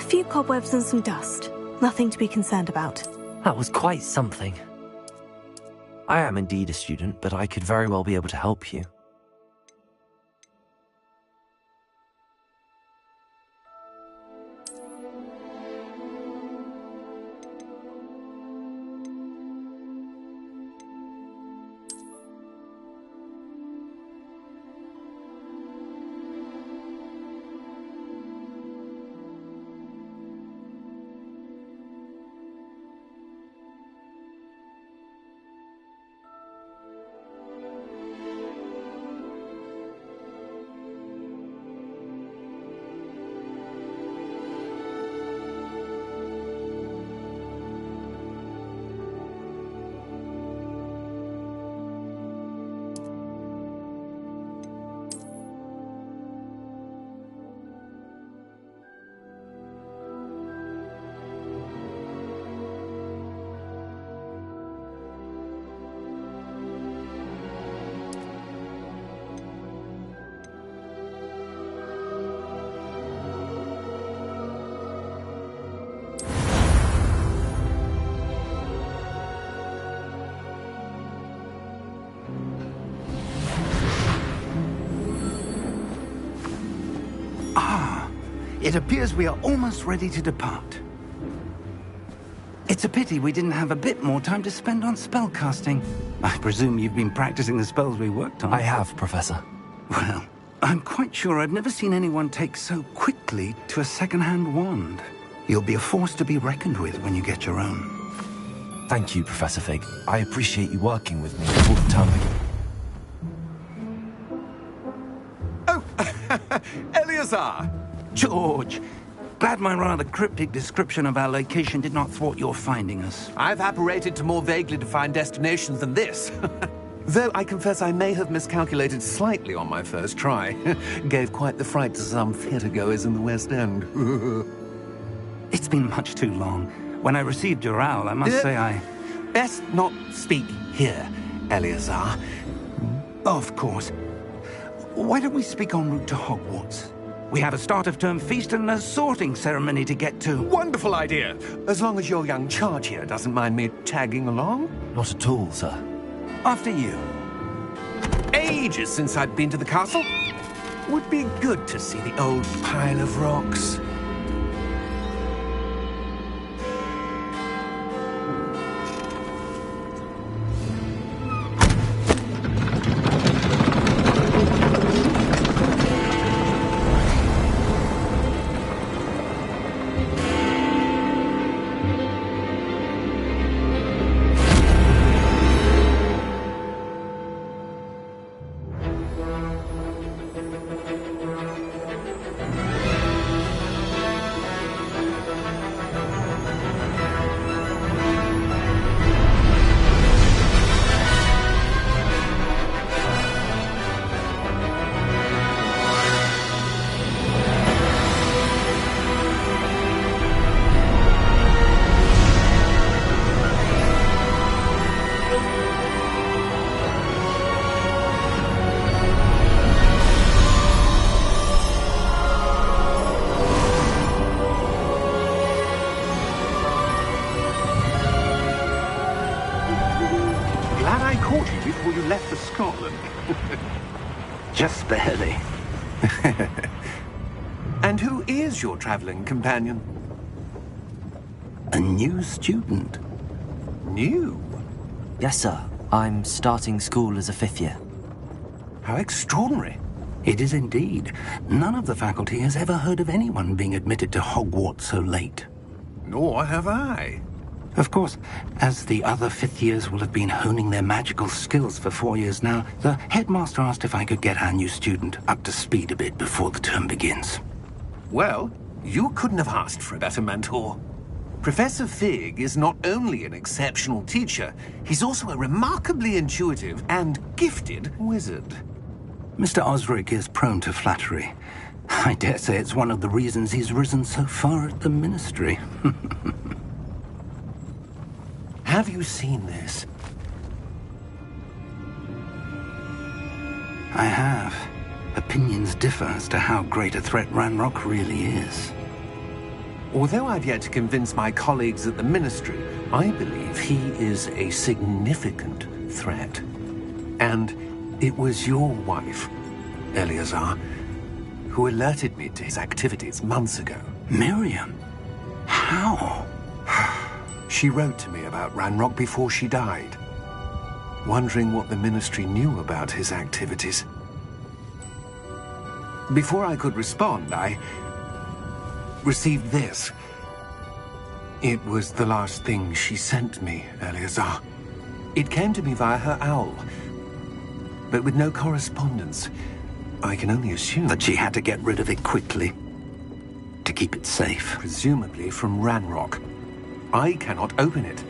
few cobwebs and some dust. Nothing to be concerned about. That was quite something. I am indeed a student, but I could very well be able to help you. It appears we are almost ready to depart. It's a pity we didn't have a bit more time to spend on spellcasting. I presume you've been practicing the spells we worked on. I have, Professor. Well, I'm quite sure I've never seen anyone take so quickly to a second-hand wand. You'll be a force to be reckoned with when you get your own. Thank you, Professor Fig. I appreciate you working with me all the time. Oh, Eleazar! George, glad my rather cryptic description of our location did not thwart your finding us. I've apparated to more vaguely defined destinations than this. Though I confess I may have miscalculated slightly on my first try. Gave quite the fright to some theatre-goers in the West End. It's been much too long. When I received your owl, I must say I... Best not speak here, Eleazar. Of course. Why don't we speak en route to Hogwarts? We have a start-of-term feast and a sorting ceremony to get to. Wonderful idea! As long as your young charge here doesn't mind me tagging along. Not at all, sir. After you. Ages since I'd been to the castle. Would be good to see the old pile of rocks. Before you left for Scotland. Just barely. And who is your traveling companion? A new student. New? Yes, sir. I'm starting school as a 5th year. How extraordinary. It is indeed. None of the faculty has ever heard of anyone being admitted to Hogwarts so late. Nor have I. Of course, as the other 5th years will have been honing their magical skills for 4 years now, the headmaster asked if I could get our new student up to speed a bit before the term begins. Well, you couldn't have asked for a better mentor. Professor Fig is not only an exceptional teacher, he's also a remarkably intuitive and gifted wizard. Mr. Osric is prone to flattery. I dare say it's one of the reasons he's risen so far at the ministry. Have you seen this? I have. Opinions differ as to how great a threat Ranrock really is. Although I've yet to convince my colleagues at the Ministry, I believe he is a significant threat. And it was your wife, Eleazar, who alerted me to his activities months ago. Miriam? How? She wrote to me about Ranrock before she died, wondering what the Ministry knew about his activities. Before I could respond, I received this. It was the last thing she sent me, Eleazar. It came to me via her owl, but with no correspondence. I can only assume That she had to get rid of it quickly to keep it safe. presumably from Ranrock. I cannot open it.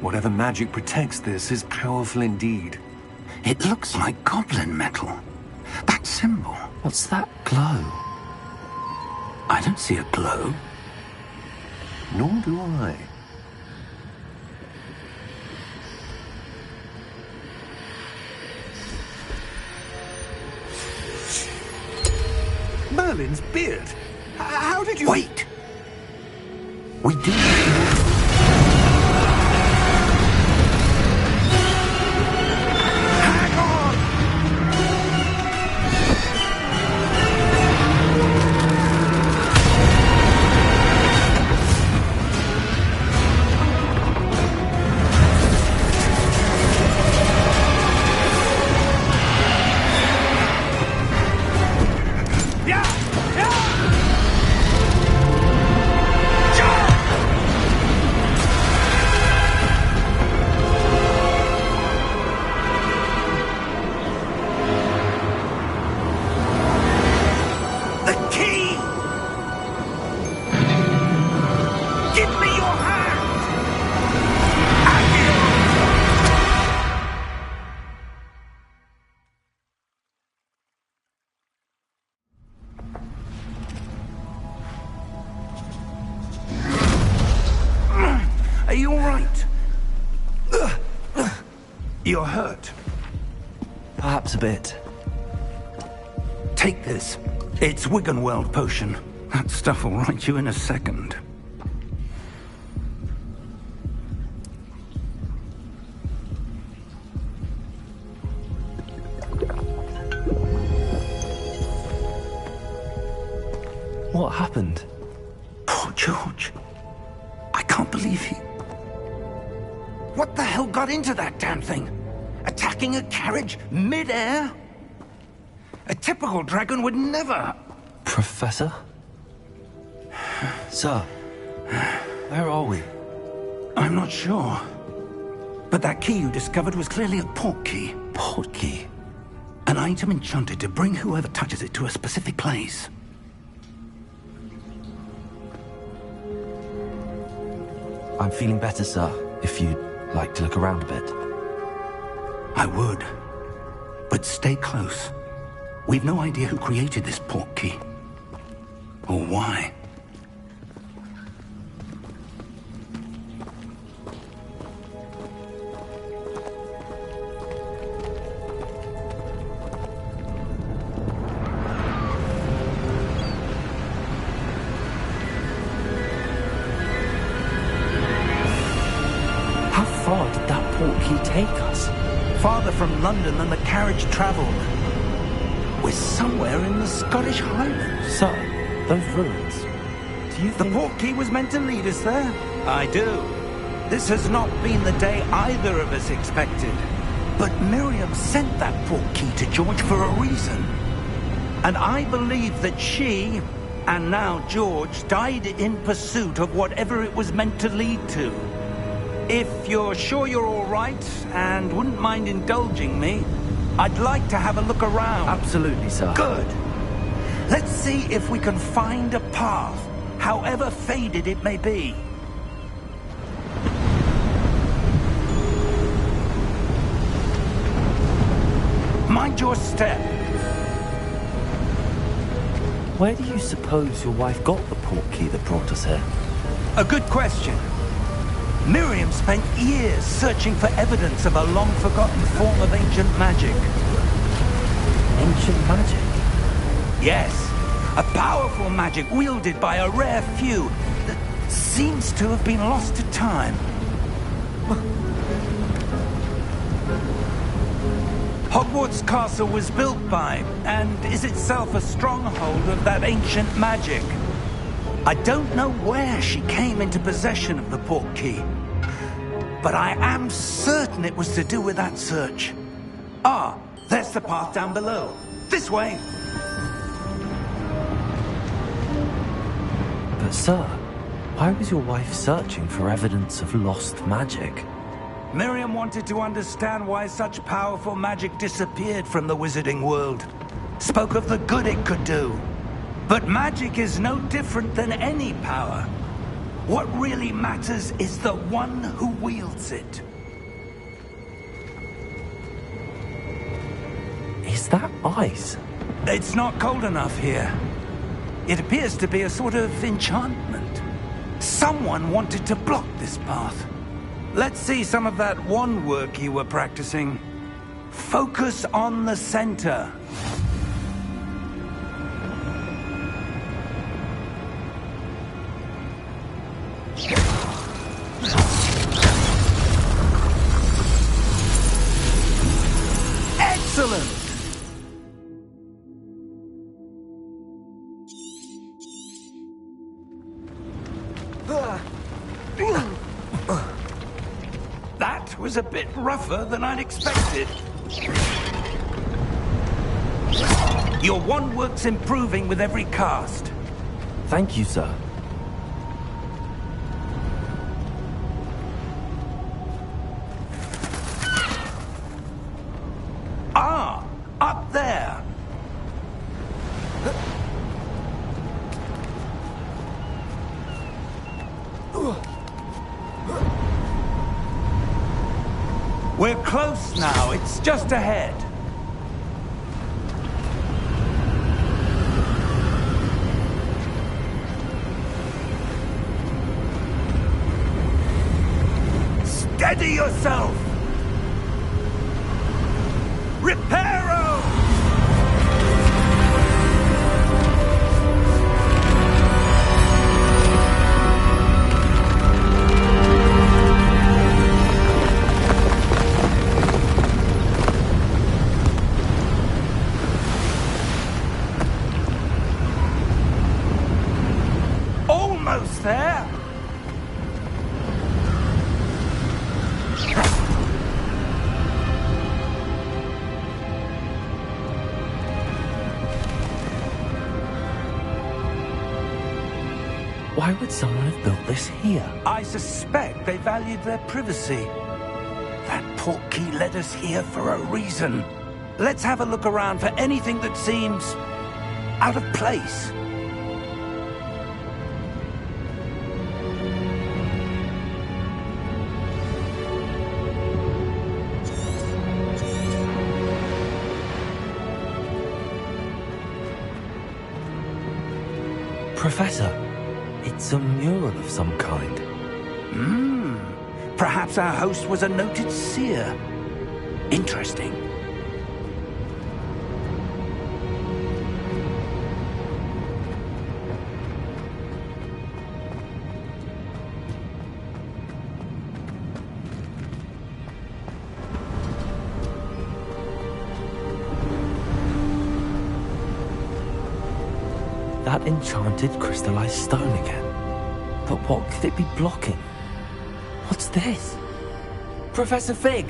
Whatever magic protects this is powerful indeed. It looks like goblin metal. That symbol. What's that glow? I don't see a glow. Nor do I. Merlin's beard. How did you... Wait! We do... Hang on! The key! Give me your hand! Are you all right? You're hurt. Perhaps a bit. Take this. It's Wiggenweld potion. That stuff will right you in a second. What happened? Poor George. I can't believe he... What the hell got into that damn thing? Attacking a carriage mid-air? A typical dragon would never... Professor? Sir, where are we? I'm not sure. But that key you discovered was clearly a port key. Port key? An item enchanted to bring whoever touches it to a specific place. I'm feeling better, sir, if you'd like to look around a bit. I would. But stay close. We've no idea who created this port key. Or why. How far did that port key take us? Farther from London than the carriage traveled. We're somewhere in the Scottish Highlands. Sir, those ruins. Do you The think... port key was meant to lead us there? I do. This has not been the day either of us expected. But Miriam sent that port key to George for a reason. And I believe that she, and now George, died in pursuit of whatever it was meant to lead to. If you're sure you're all right, and wouldn't mind indulging me, I'd like to have a look around. Absolutely, sir. Good. Let's see if we can find a path, however faded it may be. Mind your step. Where do you suppose your wife got the port key that brought us here? A good question. Miriam spent years searching for evidence of a long-forgotten form of ancient magic. Ancient magic? Yes, A powerful magic wielded by a rare few that seems to have been lost to time. Hogwarts Castle was built by, and is itself a stronghold of that ancient magic. I don't know where she came into possession of the portkey, but I am certain it was to do with that search. Ah, there's the path down below. This way! But sir, why was your wife searching for evidence of lost magic? Miriam wanted to understand why such powerful magic disappeared from the wizarding world. Spoke of the good it could do. But magic is no different than any power. What really matters is the one who wields it. Is that ice? It's not cold enough here. It appears to be a sort of enchantment. Someone wanted to block this path. Let's see some of that wand work you were practicing. Focus on the center. Excellent! That was a bit rougher than I'd expected. Your wand work's improving with every cast. Thank you, sir. Ah, up there. We're close now. It's just ahead. Steady yourself! Reparo! Almost there! Why would someone have built this here? I suspect they valued their privacy. That portkey led us here for a reason. Let's have a look around for anything that seems out of place. Professor, it's a mural of some kind. Perhaps our host was a noted seer. Interesting. That enchanted crystallized stone again. But what could it be blocking? What's this? Professor Fig!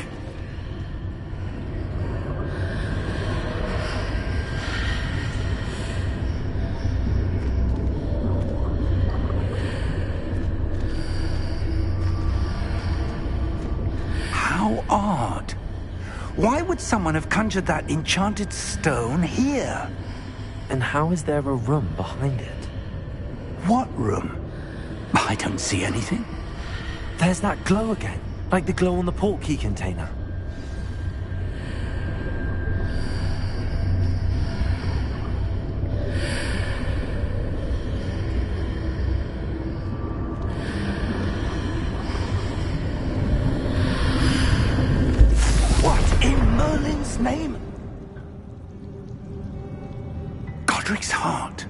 How odd. Why would someone have conjured that enchanted stone here? And how is there a room behind it? What room? I don't see anything. There's that glow again, like the glow on the portkey container. What in Merlin's name? Godric's heart.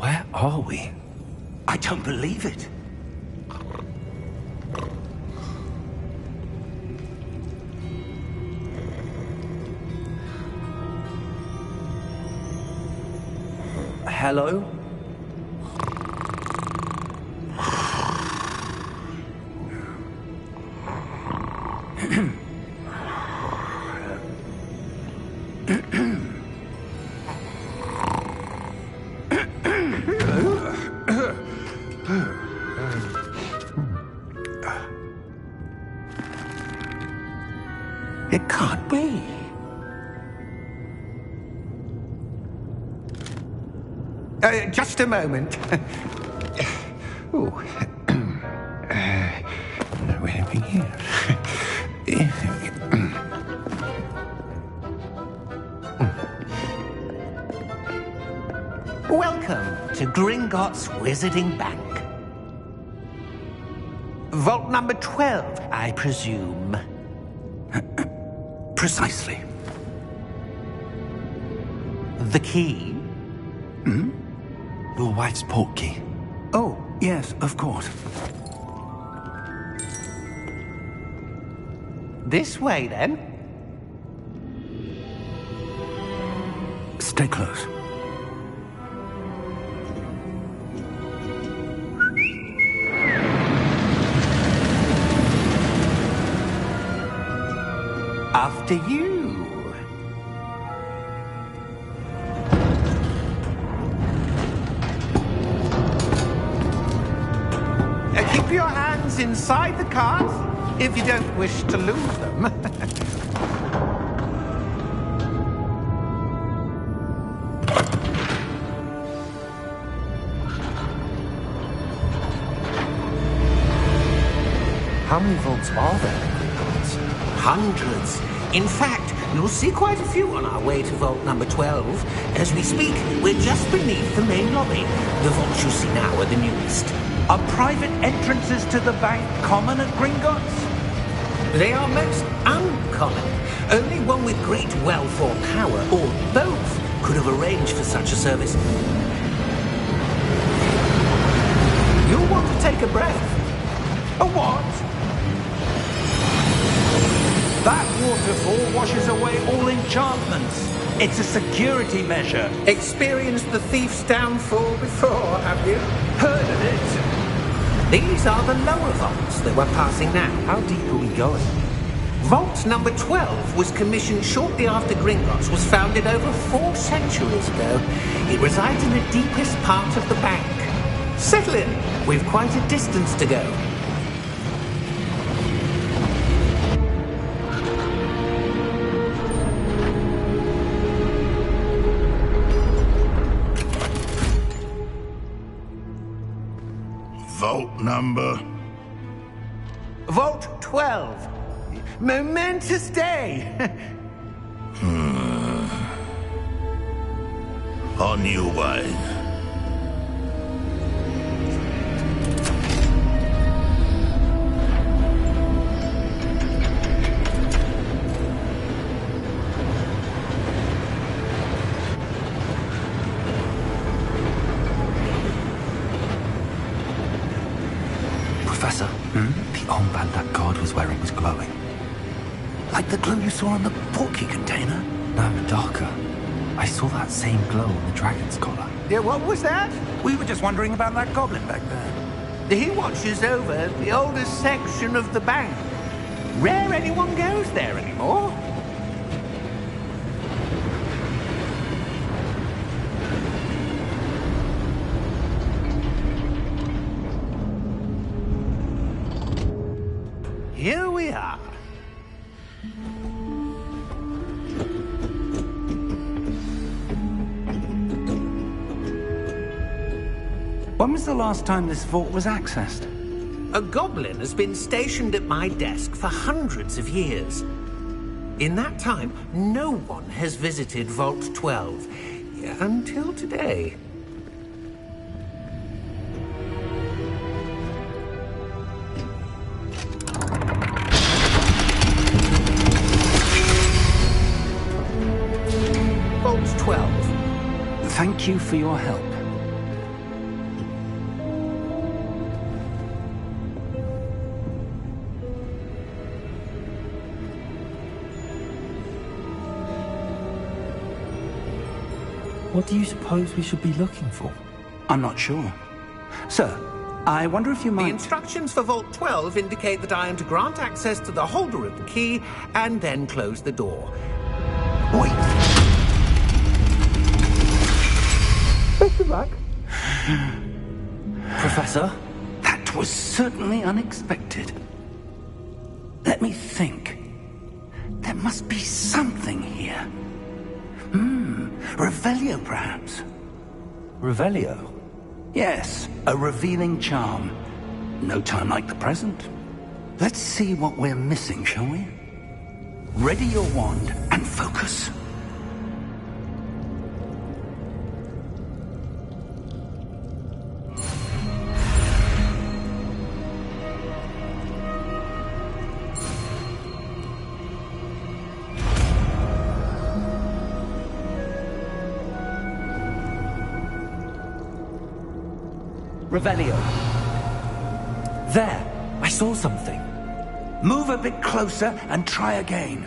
Where are we? I don't believe it. Hello? It can't be. Just a moment. Oh. No anything here. Welcome to Gringotts Wizarding Bank. Vault number 12, I presume. Precisely. The key? Your wife's portkey. Oh, yes, of course. This way, then. Stay close. After you. Keep your hands inside the cart if you don't wish to lose them. How many vaults are there in Gringotts? Hundreds. In fact, you'll see quite a few on our way to vault number 12. As we speak, we're just beneath the main lobby. The vaults you see now are the newest. Are private entrances to the bank common at Gringotts? They are most uncommon. Only one with great wealth or power, or both, could have arranged for such a service. You'll want to take a breath. A what? That waterfall washes away all enchantments. It's a security measure. Experienced the thief's downfall before, have you? Heard of it? These are the lower vaults that we're passing now. How deep are we going? Vault number 12 was commissioned shortly after Gringotts was founded over 4 centuries ago. It resides in the deepest part of the bank. Settle in. We've quite a distance to go. Vault number? Vault 12. Momentous day. On your way. Professor, the armband that guard was wearing was glowing. Like the glow you saw on the portkey container? No, darker. I saw that same glow on the dragon's collar. Yeah, what was that? We were just wondering about that goblin back there. He watches over the oldest section of the bank. Rare anyone goes there anymore. Here we are. When was the last time this vault was accessed? A goblin has been stationed at my desk for hundreds of years. In that time, no one has visited Vault 12 until today. Vault 12. Thank you for your help. What do you suppose we should be looking for? I'm not sure. Sir, I wonder if you The might... instructions for Vault 12 indicate that I am to grant access to the holder of the key and then close the door. Wait! Best of luck. Professor? That was certainly unexpected. Let me think. There must be something here. Revelio, perhaps? Revelio? Yes, a revealing charm. No time like the present. Let's see what we're missing, shall we? Ready your wand and focus. Revelio. There! I saw something. Move a bit closer and try again.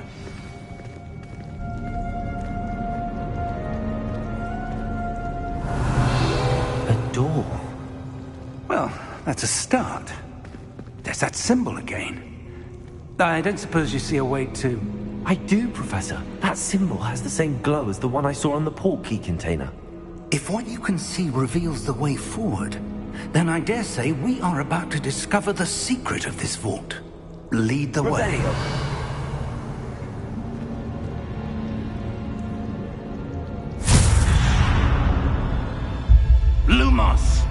A door. Well, that's a start. There's that symbol again. I don't suppose you see a way to... I do, Professor. That symbol has the same glow as the one I saw on the port key container. If what you can see reveals the way forward, then I dare say we are about to discover the secret of this vault. Lead the way. Lumos!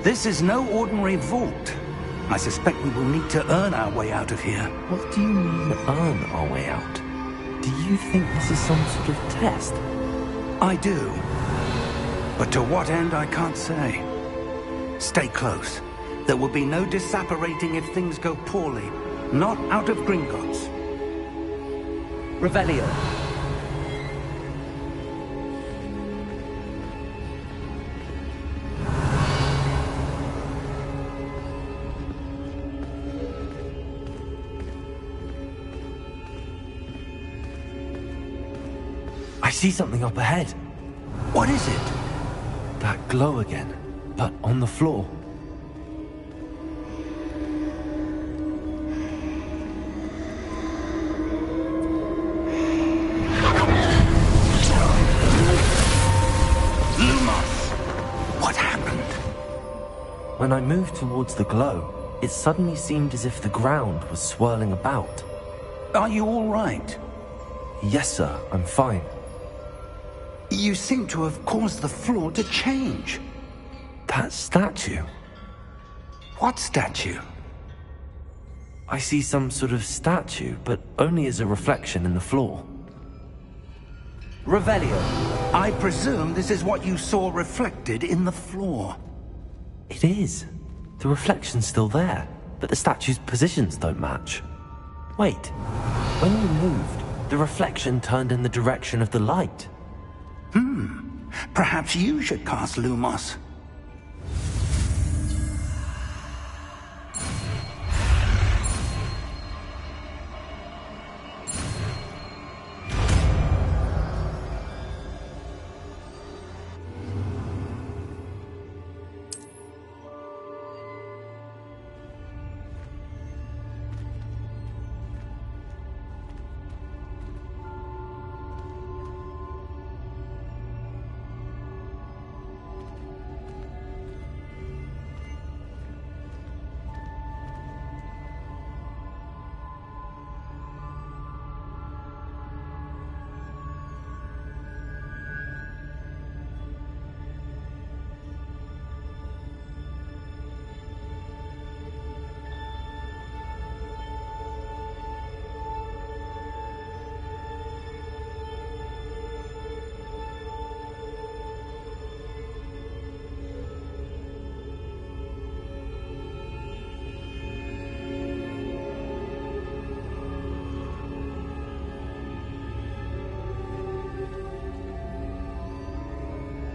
This is no ordinary vault. I suspect we will need to earn our way out of here. What do you mean, earn our way out? Do you think this is some sort of test? I do. But to what end, I can't say. Stay close. There will be no disapparating if things go poorly. Not out of Gringotts. Revelio. I see something up ahead. What is it? That glow again, but on the floor. Lumos! What happened? When I moved towards the glow, it suddenly seemed as if the ground was swirling about. Are you all right? Yes, sir, I'm fine. You seem to have caused the floor to change. That statue. What statue? I see some sort of statue, but only as a reflection in the floor. Revelio. I presume this is what you saw reflected in the floor. It is. The reflection's still there, but the statue's positions don't match. Wait. When you moved, the reflection turned in the direction of the light. Perhaps you should cast Lumos.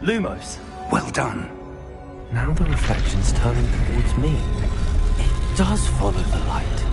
Lumos. Well done. Now the reflection's turning towards me. It does follow the light.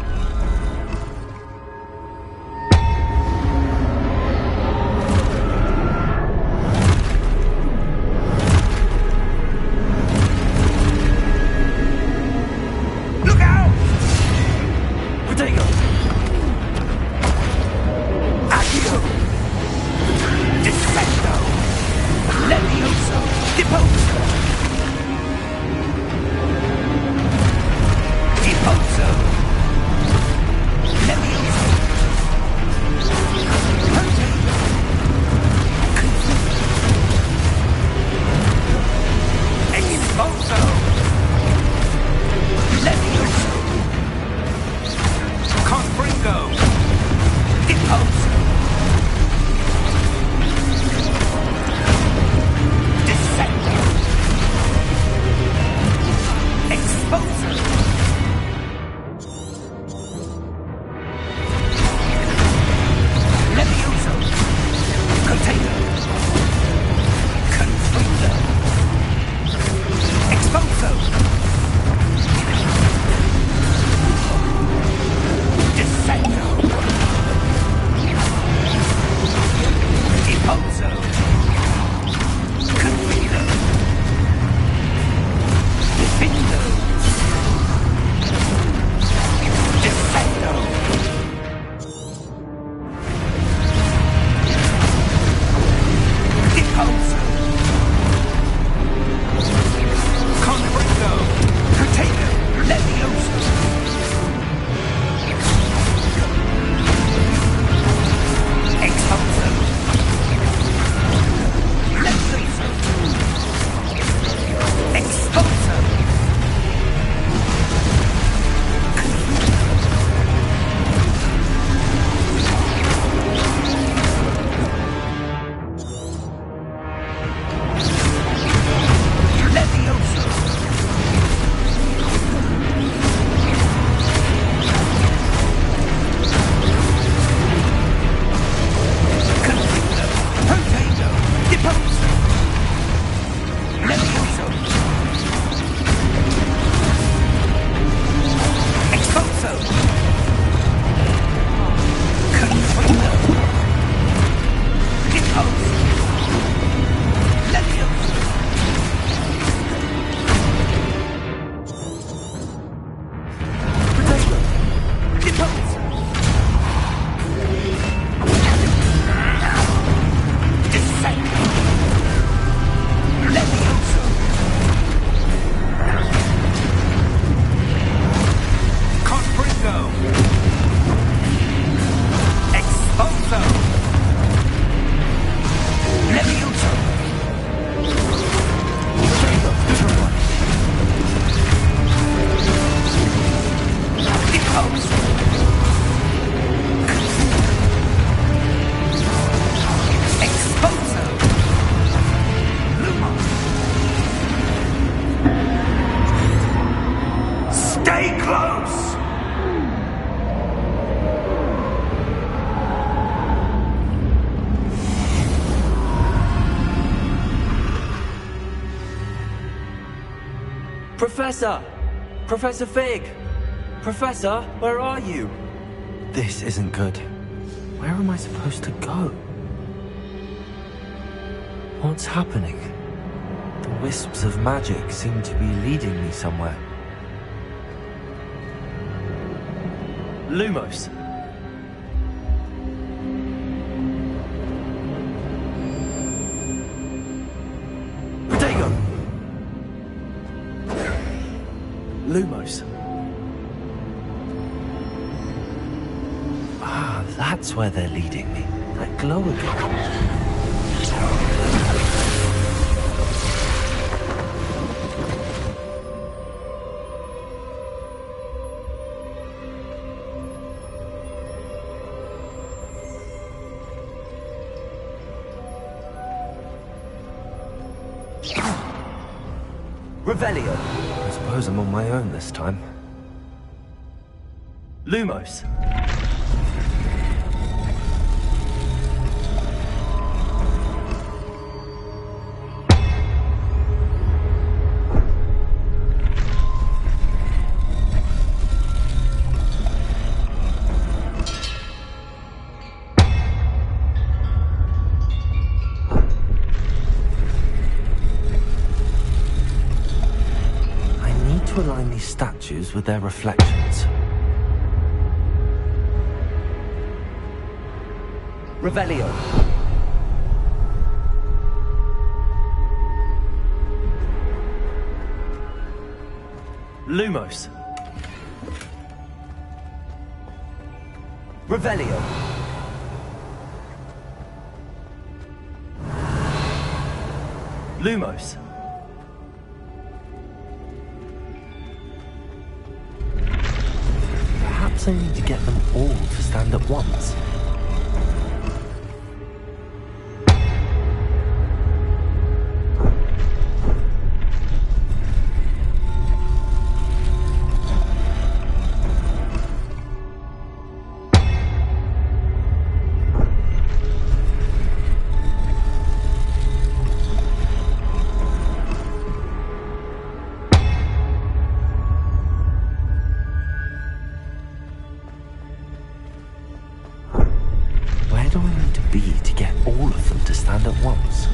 Professor! Professor Fig! Professor, where are you? This isn't good. Where am I supposed to go? What's happening? The wisps of magic seem to be leading me somewhere. Lumos. Protego! Lumos. Ah, that's where they're leading me. That glow again. Revelio. I suppose I'm on my own this time. Lumos. To align these statues with their reflections. Revelio. Lumos. Revelio. Lumos. Perhaps I need to get them all to stand at once. Where do I need to be to get all of them to stand at once?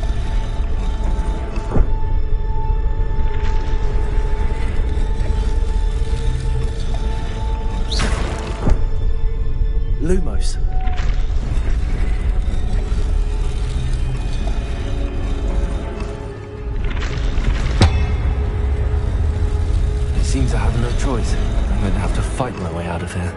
Lumos. It seems I have no choice. I'm going to have to fight my way out of here.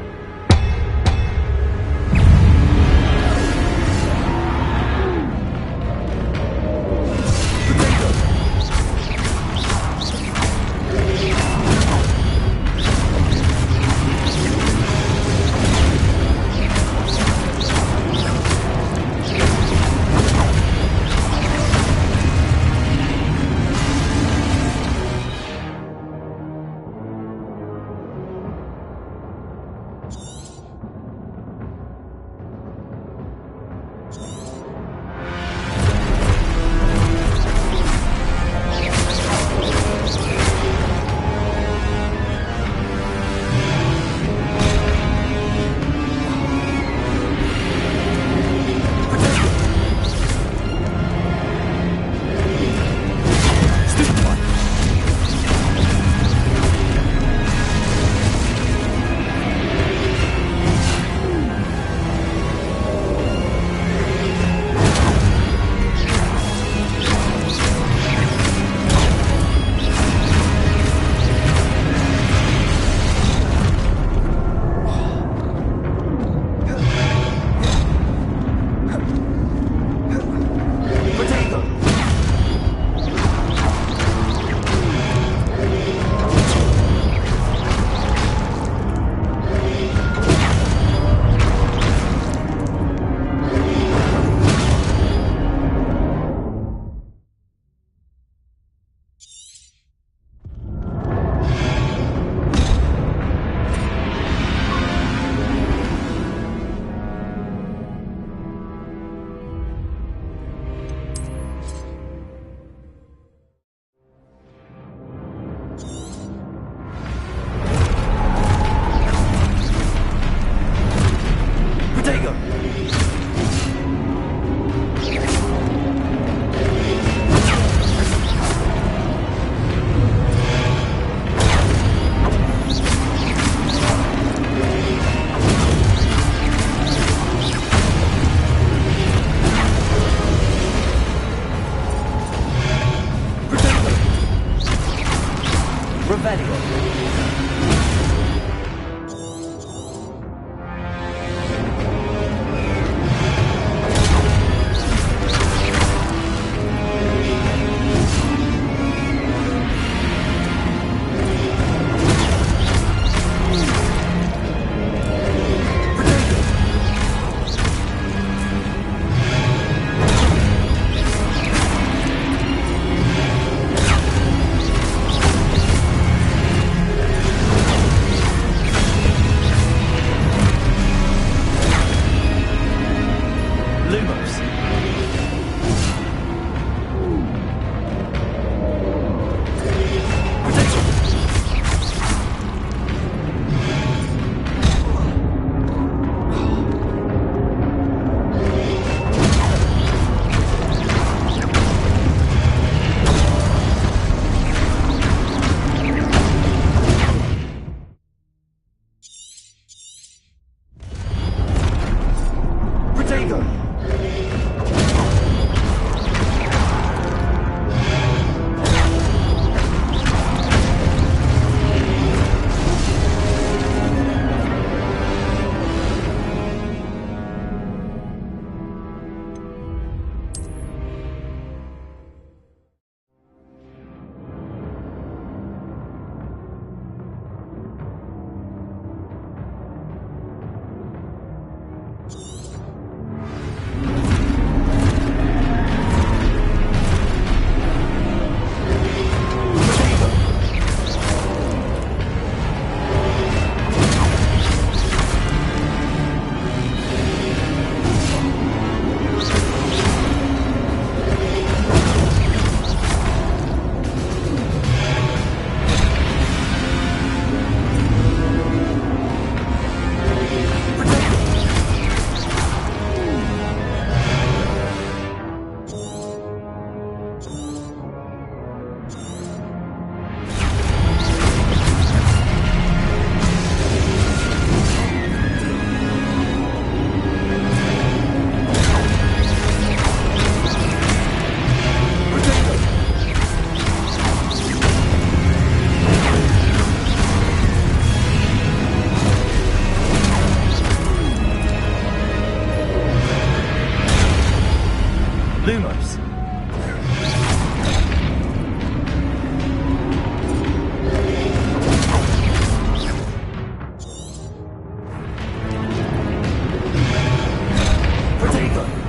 这个